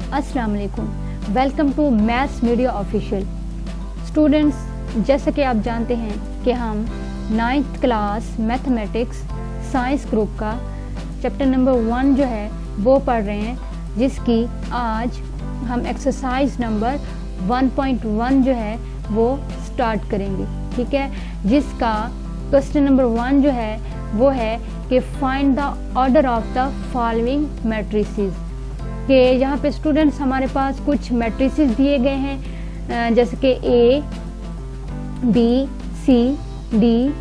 अस्सलाम वालेकुम, welcome to Maths Media Official. Students, जैसे कि आप जानते हैं कि हम 9th class mathematics science group का चैप्टर नंबर 1 जो है वो पढ़ रहे हैं, जिसकी आज हम एक्सरसाइज नंबर 1.1 जो है वो स्टार्ट करेंगे। ठीक है, जिसका क्वेश्चन नंबर 1 जो है वो है कि find the order of the following matrices. कि यहाँ पे स्टूडेंट्स हमारे पास कुछ मैट्रिसेस दिए गए हैं, जैसे कि A, B, C, D,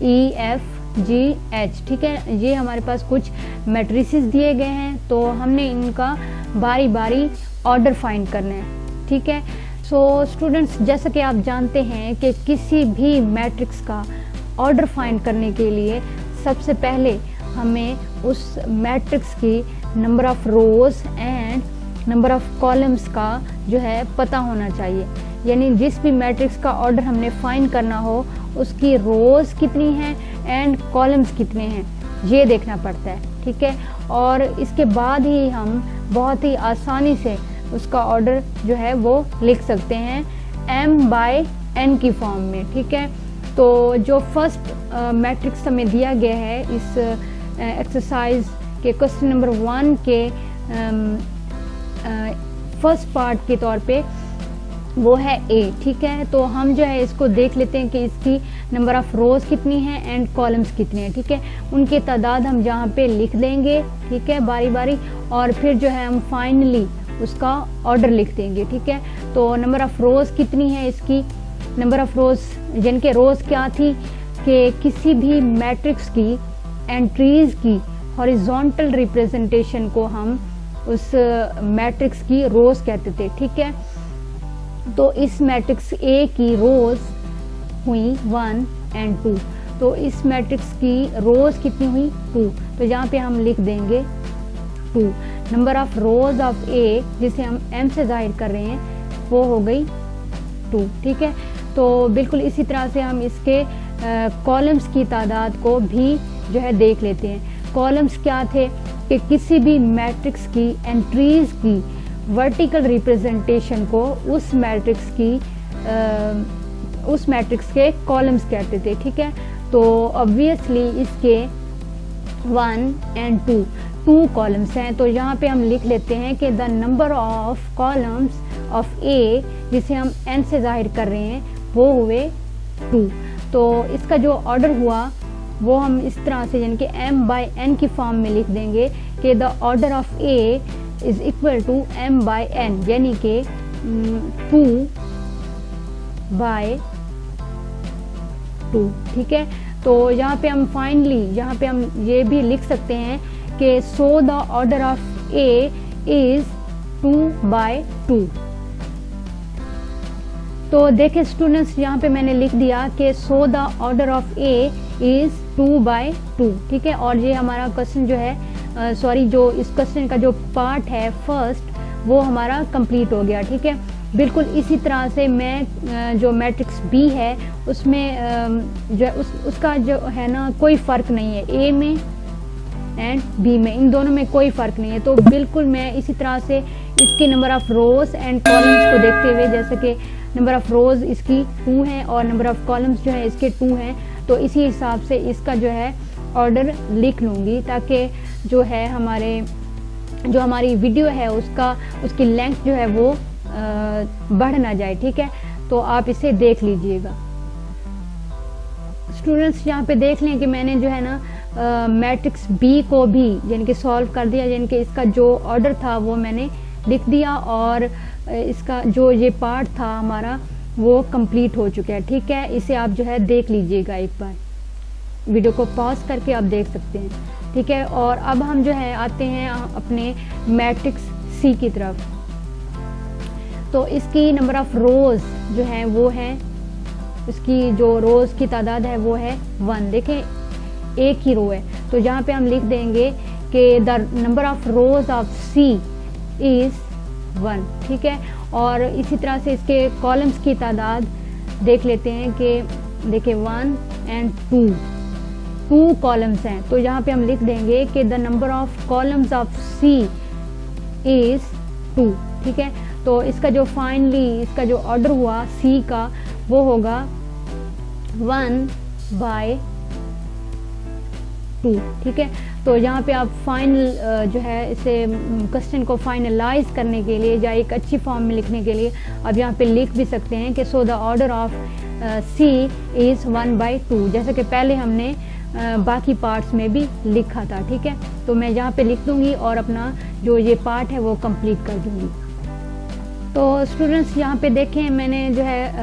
E, F, G, H। ठीक है, ये हमारे पास कुछ मैट्रिसेस दिए गए हैं, तो हमने इनका बारी बारी ऑर्डर फाइंड करना है। ठीक है, सो स्टूडेंट्स, जैसा कि आप जानते हैं कि किसी भी मैट्रिक्स का ऑर्डर फाइंड करने के लिए सबसे पहले हमें उस मैट्रिक्स की number of rose and number of columns का जो है पता होना चाहिए। यानी जिस भी मैट्रिक्स का ऑर्डर हमने फाइंड करना हो उसकी रोज कितनी हैं एंड कॉलम्स कितने हैं, ये देखना पड़ता है। ठीक है, और इसके बाद ही हम बहुत ही आसानी से उसका ऑर्डर जो है वो लिख सकते हैं m/n की फॉर्म में। ठीक है, तो जो फर्स्ट मैट्रिक्स हमें दिया गया है इस एक्सरसाइज के क्वेश्चन नंबर 1 के फर्स्ट पार्ट के तौर पे वो है A। ठीक है, तो हम जो है इसको देख लेते हैं कि इसकी नंबर ऑफ रोज कितनी है एंड कॉलम्स कितने हैं। ठीक है, उनके तादाद हम जहाँ पे लिख देंगे, ठीक है, बारी बारी, और फिर जो है हम फाइनली उसका ऑर्डर लिख देंगे। ठीक है, तो नंबर ऑफ रोज कितनी है, इसकी नंबर ऑफ रोज जिनके रोज क्या थी कि किसी भी मैट्रिक्स की एंट्रीज की हॉरिजॉन्टल रिप्रेजेंटेशन को हम उस मैट्रिक्स की रोज कहते थे। ठीक है, तो इस मैट्रिक्स A की रोज हुई 1 एंड 2, तो इस मैट्रिक्स की रोज कितनी हुई 2, तो यहाँ पे हम लिख देंगे 2। Number of rose of A जिसे हम m से जाहिर कर रहे हैं वो हो गई 2। ठीक है, तो बिल्कुल इसी तरह से हम इसके कॉलम्स की तादाद को भी जो है देख लेते हैं। कॉलम्स क्या थे कि किसी भी मैट्रिक्स की एंट्रीज की वर्टिकल रिप्रेजेंटेशन को उस मैट्रिक्स के कॉलम्स कहते थे। ठीक है, तो ऑब्वियसली इसके 1 एंड 2 कॉलम्स हैं, तो यहाँ पे हम लिख लेते हैं कि the number of columns of A जिसे हम n से जाहिर कर रहे हैं वो हुए 2। तो इसका जो ऑर्डर हुआ वो हम इस तरह से यानी कि m/n की फॉर्म में लिख देंगे कि the order of A is equal to m/n, यानी कि 2/2। ठीक है, तो यहाँ पे हम फाइनली यहाँ पे हम ये भी लिख सकते हैं कि so the order of A is 2/2। तो देखिए स्टूडेंट्स, यहाँ पे मैंने लिख दिया कि so the order of A is 2/2। ठीक है, और ये हमारा क्वेश्चन जो है जो इस क्वेश्चन का जो पार्ट है फर्स्ट वो हमारा कंप्लीट हो गया। ठीक है, बिल्कुल इसी तरह से मैं जो मैट्रिक्स B है उसमें जो उसका जो है ना कोई फ़र्क नहीं है, A में एंड B में, इन दोनों में कोई फ़र्क नहीं है। तो बिल्कुल मैं इसी तरह से इसकी number of rose and columns को देखते हुए, जैसे कि नंबर ऑफ रोज इसकी 2 हैं और नंबर ऑफ कॉलम्स जो है इसके 2 हैं, तो इसी हिसाब से इसका जो है ऑर्डर लिख लूँगी, ताकि जो है हमारी वीडियो है उसकी लेंथ जो है वो बढ़ ना जाए। ठीक है, तो आप इसे देख लीजिएगा। स्टूडेंट्स, यहाँ पे देख लें कि मैंने जो है ना मैट्रिक्स B को भी यानी कि सॉल्व कर दिया, यानी कि इसका जो ऑर्डर था वो मैंने लिख दिया और इसका जो ये पार्ट था हमारा वो कंप्लीट हो चुका है। ठीक है, इसे आप जो है देख लीजिएगा, एक बार वीडियो को पॉज करके आप देख सकते हैं। ठीक है, और अब हम जो है आते हैं अपने मैट्रिक्स C की तरफ। तो इसकी नंबर ऑफ रोज जो है वो है, इसकी जो रोज की तादाद है वो है 1। देखें, एक ही रो है, तो यहाँ पे हम लिख देंगे कि the number of rose of C is 1। ठीक है, और इसी तरह से इसके कॉलम्स की तादाद देख लेते हैं कि देखिए 1 एंड 2 कॉलम्स हैं, तो यहाँ पे हम लिख देंगे कि the number of columns of C is 2, ठीक है। तो इसका जो फाइनली इसका जो ऑर्डर हुआ सी का वो होगा 1/2, ठीक है। तो यहाँ पे आप फाइनल जो है इसे क्वेश्चन को फाइनलाइज करने के लिए या एक अच्छी फॉर्म में लिखने के लिए अब यहाँ पे लिख भी सकते हैं कि so the order of C is 1/2, जैसे कि पहले हमने बाकी पार्ट्स में भी लिखा था, ठीक है। तो मैं यहाँ पे लिख दूँगी और अपना जो ये पार्ट है वो कंप्लीट कर दूँगी। तो स्टूडेंट्स यहाँ पे देखें मैंने जो है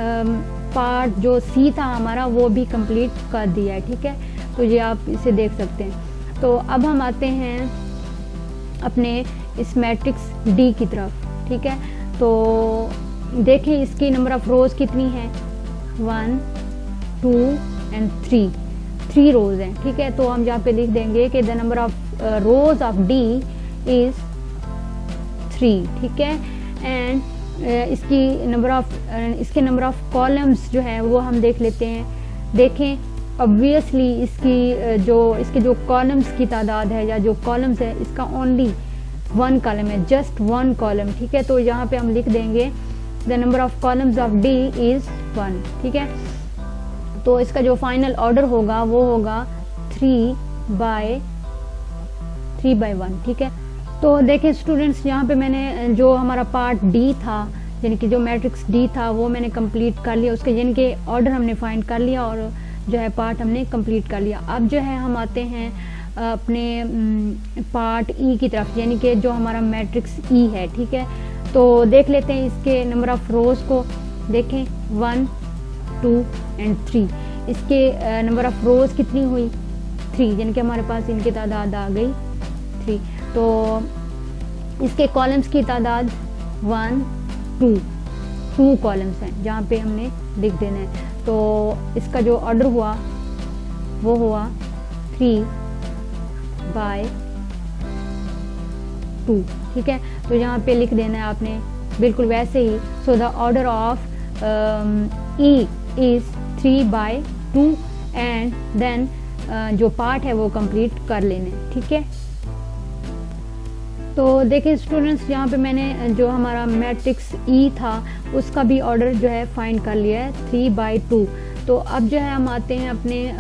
पार्ट जो सी था हमारा वो भी कंप्लीट कर दिया है, ठीक है। तो ये आप इसे देख सकते हैं। तो अब हम आते हैं अपने इस मैट्रिक्स डी की तरफ, ठीक है। तो देखें इसकी नंबर ऑफ रोज कितनी है, 1 2 एंड 3 रोज हैं, ठीक है। तो हम यहाँ पे लिख देंगे कि the number of rose of D is 3, ठीक है। एंड इसके नंबर ऑफ कॉलम्स जो है वो हम देख लेते हैं। देखें ऑब्वियसली इसके जो कॉलम्स की तादाद है या जो कॉलम्स है इसका ओनली 1 कॉलम है, जस्ट 1 कॉलम, ठीक है। तो यहाँ पे हम लिख देंगे the number of columns of D is 1, ठीक है। तो इसका जो फाइनल ऑर्डर होगा वो होगा 3/1, ठीक है। तो देखें स्टूडेंट्स यहाँ पे मैंने जो हमारा पार्ट डी था यानी कि जो मैट्रिक्स डी था वो मैंने कंप्लीट कर लिया, उसके यानी कि ऑर्डर हमने फाइंड कर लिया और जो है पार्ट हमने कंप्लीट कर लिया। अब जो है हम आते हैं अपने पार्ट ई की तरफ, यानी कि जो हमारा मैट्रिक्स ई है, ठीक है। तो देख लेते हैं इसके नंबर ऑफ रोज को। देखें 1 2 एंड 3, इसके नंबर ऑफ रोज कितनी हुई 3, यानी कि हमारे पास इनकी तादाद आ गई 3। तो इसके कॉलम्स की तादाद 1 2 कॉलम्स हैं जहाँ पे हमने लिख देना है। तो इसका जो ऑर्डर हुआ वो हुआ 3/2, ठीक है। तो यहाँ पे लिख देना है आपने बिल्कुल वैसे ही। So the order of e is 3/2 and then जो पार्ट है वो कंप्लीट कर लेने, ठीक है। तो देखिए स्टूडेंट्स यहाँ पे मैंने जो हमारा मैट्रिक्स ई था उसका भी ऑर्डर जो है फाइंड कर लिया है 3/2। तो अब जो है हम आते हैं अपने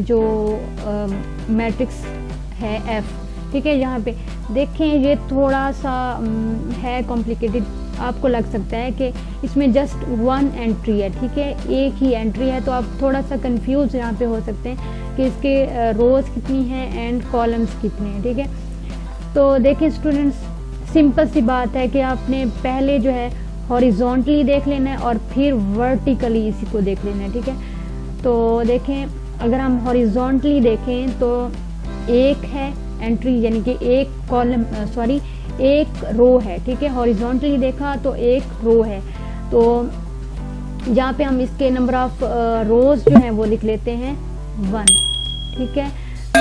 जो मैट्रिक्स है एफ, ठीक है। यहाँ पे देखें ये थोड़ा सा है कॉम्प्लिकेटेड, आपको लग सकता है कि इसमें जस्ट 1 एंट्री है, ठीक है, एक ही एंट्री है। तो आप थोड़ा सा कंफ्यूज यहाँ पे हो सकते हैं कि इसके रोज कितनी हैं एंड कॉलम्स कितने हैं, ठीक है। तो देखिए स्टूडेंट्स सिंपल सी बात है कि आपने पहले जो है हॉरिजॉन्टली देख लेना है और फिर वर्टिकली इसी को देख लेना है, ठीक है। तो देखें अगर हम हॉरिजॉन्टली देखें तो एक है एंट्री, यानी कि एक कॉलम एक रो है, ठीक है। हॉरिजॉन्टली देखा तो एक रो है। तो यहाँ पे हम इसके नंबर ऑफ रोज जो हैं वो लिख लेते हैं 1, ठीक है। तो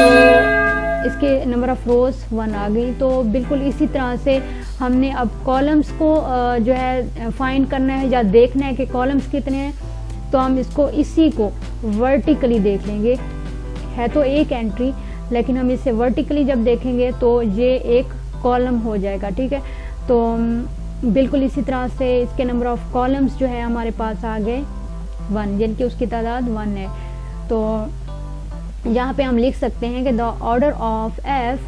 इसके नंबर ऑफ रोज 1 आ गई। तो बिल्कुल इसी तरह से हमने अब कॉलम्स को जो है फाइंड करना है या देखना है कि कॉलम्स कितने हैं। तो हम इसको इसी को वर्टिकली देख लेंगे, है तो एक एंट्री लेकिन हम इसे वर्टिकली जब देखेंगे तो ये एक कॉलम हो जाएगा, ठीक है। तो बिल्कुल इसी तरह से इसके नंबर ऑफ कॉलम्स जो है हमारे पास आ गए 1, यानी कि उसकी तादाद 1 है। तो यहाँ पे हम लिख सकते हैं कि द ऑर्डर ऑफ एफ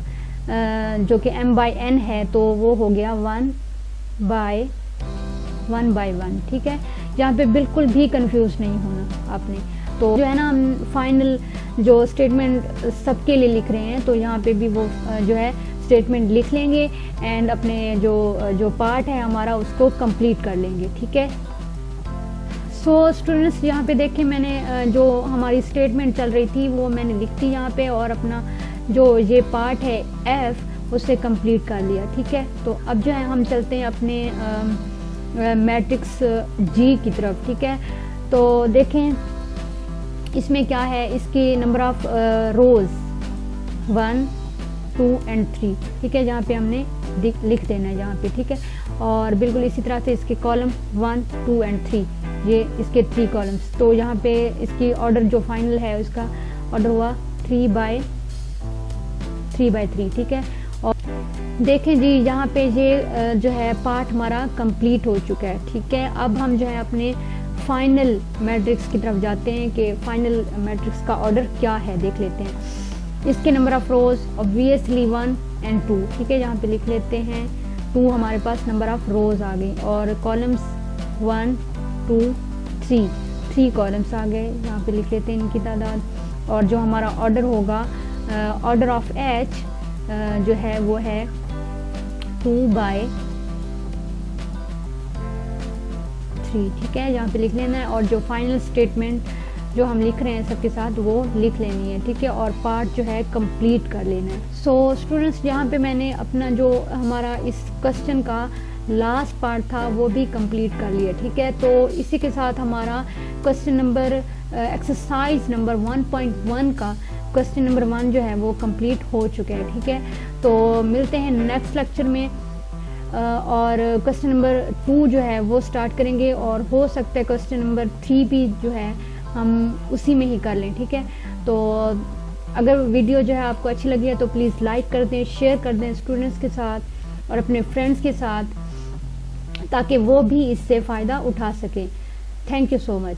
जो कि m/n है तो वो हो गया 1/1, ठीक है। यहाँ पे बिल्कुल भी कंफ्यूज नहीं होना आपने। तो जो है ना हम फाइनल जो स्टेटमेंट सबके लिए लिख रहे हैं तो यहाँ पे भी वो जो है स्टेटमेंट लिख लेंगे एंड अपने जो पार्ट है हमारा उसको कंप्लीट कर लेंगे, ठीक है। सो स्टूडेंट्स यहाँ पे देखें मैंने जो हमारी स्टेटमेंट चल रही थी वो मैंने लिख दी यहाँ पे और अपना जो ये पार्ट है एफ उससे कंप्लीट कर लिया, ठीक है। तो अब जो है हम चलते हैं अपने मैट्रिक्स जी की तरफ, ठीक है। तो देखें इसमें क्या है, इसकी नंबर ऑफ रोज 1 2 एंड 3, ठीक है, जहाँ पे हमने लिख देना है यहाँ पे, ठीक है। और बिल्कुल इसी तरह से इसके कॉलम 1 2 एंड 3, ये इसके 3 कॉलम्स। तो यहाँ पे इसकी ऑर्डर जो फाइनल है उसका ऑर्डर हुआ 3/3, ठीक है। और देखें जी, यहाँ पे ये जो है पार्ट हमारा कंप्लीट हो चुका है। ठीक है, अब हम जो है अपने फाइनल मैट्रिक्स की तरफ जाते हैं कि फाइनल मैट्रिक्स का ऑर्डर क्या है, देख लेते हैं। इसके number of rose obviously 1 and 2। ठीक है, यहाँ पे लिख लेते हैं 2, हमारे पास नंबर ऑफ रोज आ गई, और कॉलम्स 1 2 3 कॉलम्स आ गए। यहाँ पे लिख लेते हैं इनकी तादाद, और जो हमारा ऑर्डर होगा, ऑर्डर ऑफ एच जो है वो है 2/3। ठीक है, यहाँ पे लिख लेना है, और जो फाइनल स्टेटमेंट जो हम लिख रहे हैं सबके साथ वो लिख लेनी है। ठीक है, और पार्ट जो है कंप्लीट कर लेना है। सो स्टूडेंट्स, यहाँ पे मैंने अपना जो हमारा इस क्वेश्चन का लास्ट पार्ट था वो भी कंप्लीट कर लिया। ठीक है, तो इसी के साथ हमारा क्वेश्चन नंबर एक्सरसाइज नंबर 1.1 का क्वेश्चन नंबर 1 जो है वो कंप्लीट हो चुके हैं। ठीक है, तो मिलते हैं नेक्स्ट लेक्चर में, और क्वेश्चन नंबर 2 जो है वो स्टार्ट करेंगे, और हो सकता है क्वेश्चन नंबर 3 भी जो है हम उसी में ही कर लें। ठीक है, तो अगर वीडियो जो है आपको अच्छी लगी है तो प्लीज़ लाइक कर दें, शेयर कर दें स्टूडेंट्स के साथ और अपने फ्रेंड्स के साथ, ताकि वो भी इससे फ़ायदा उठा सकें। Thank you so much.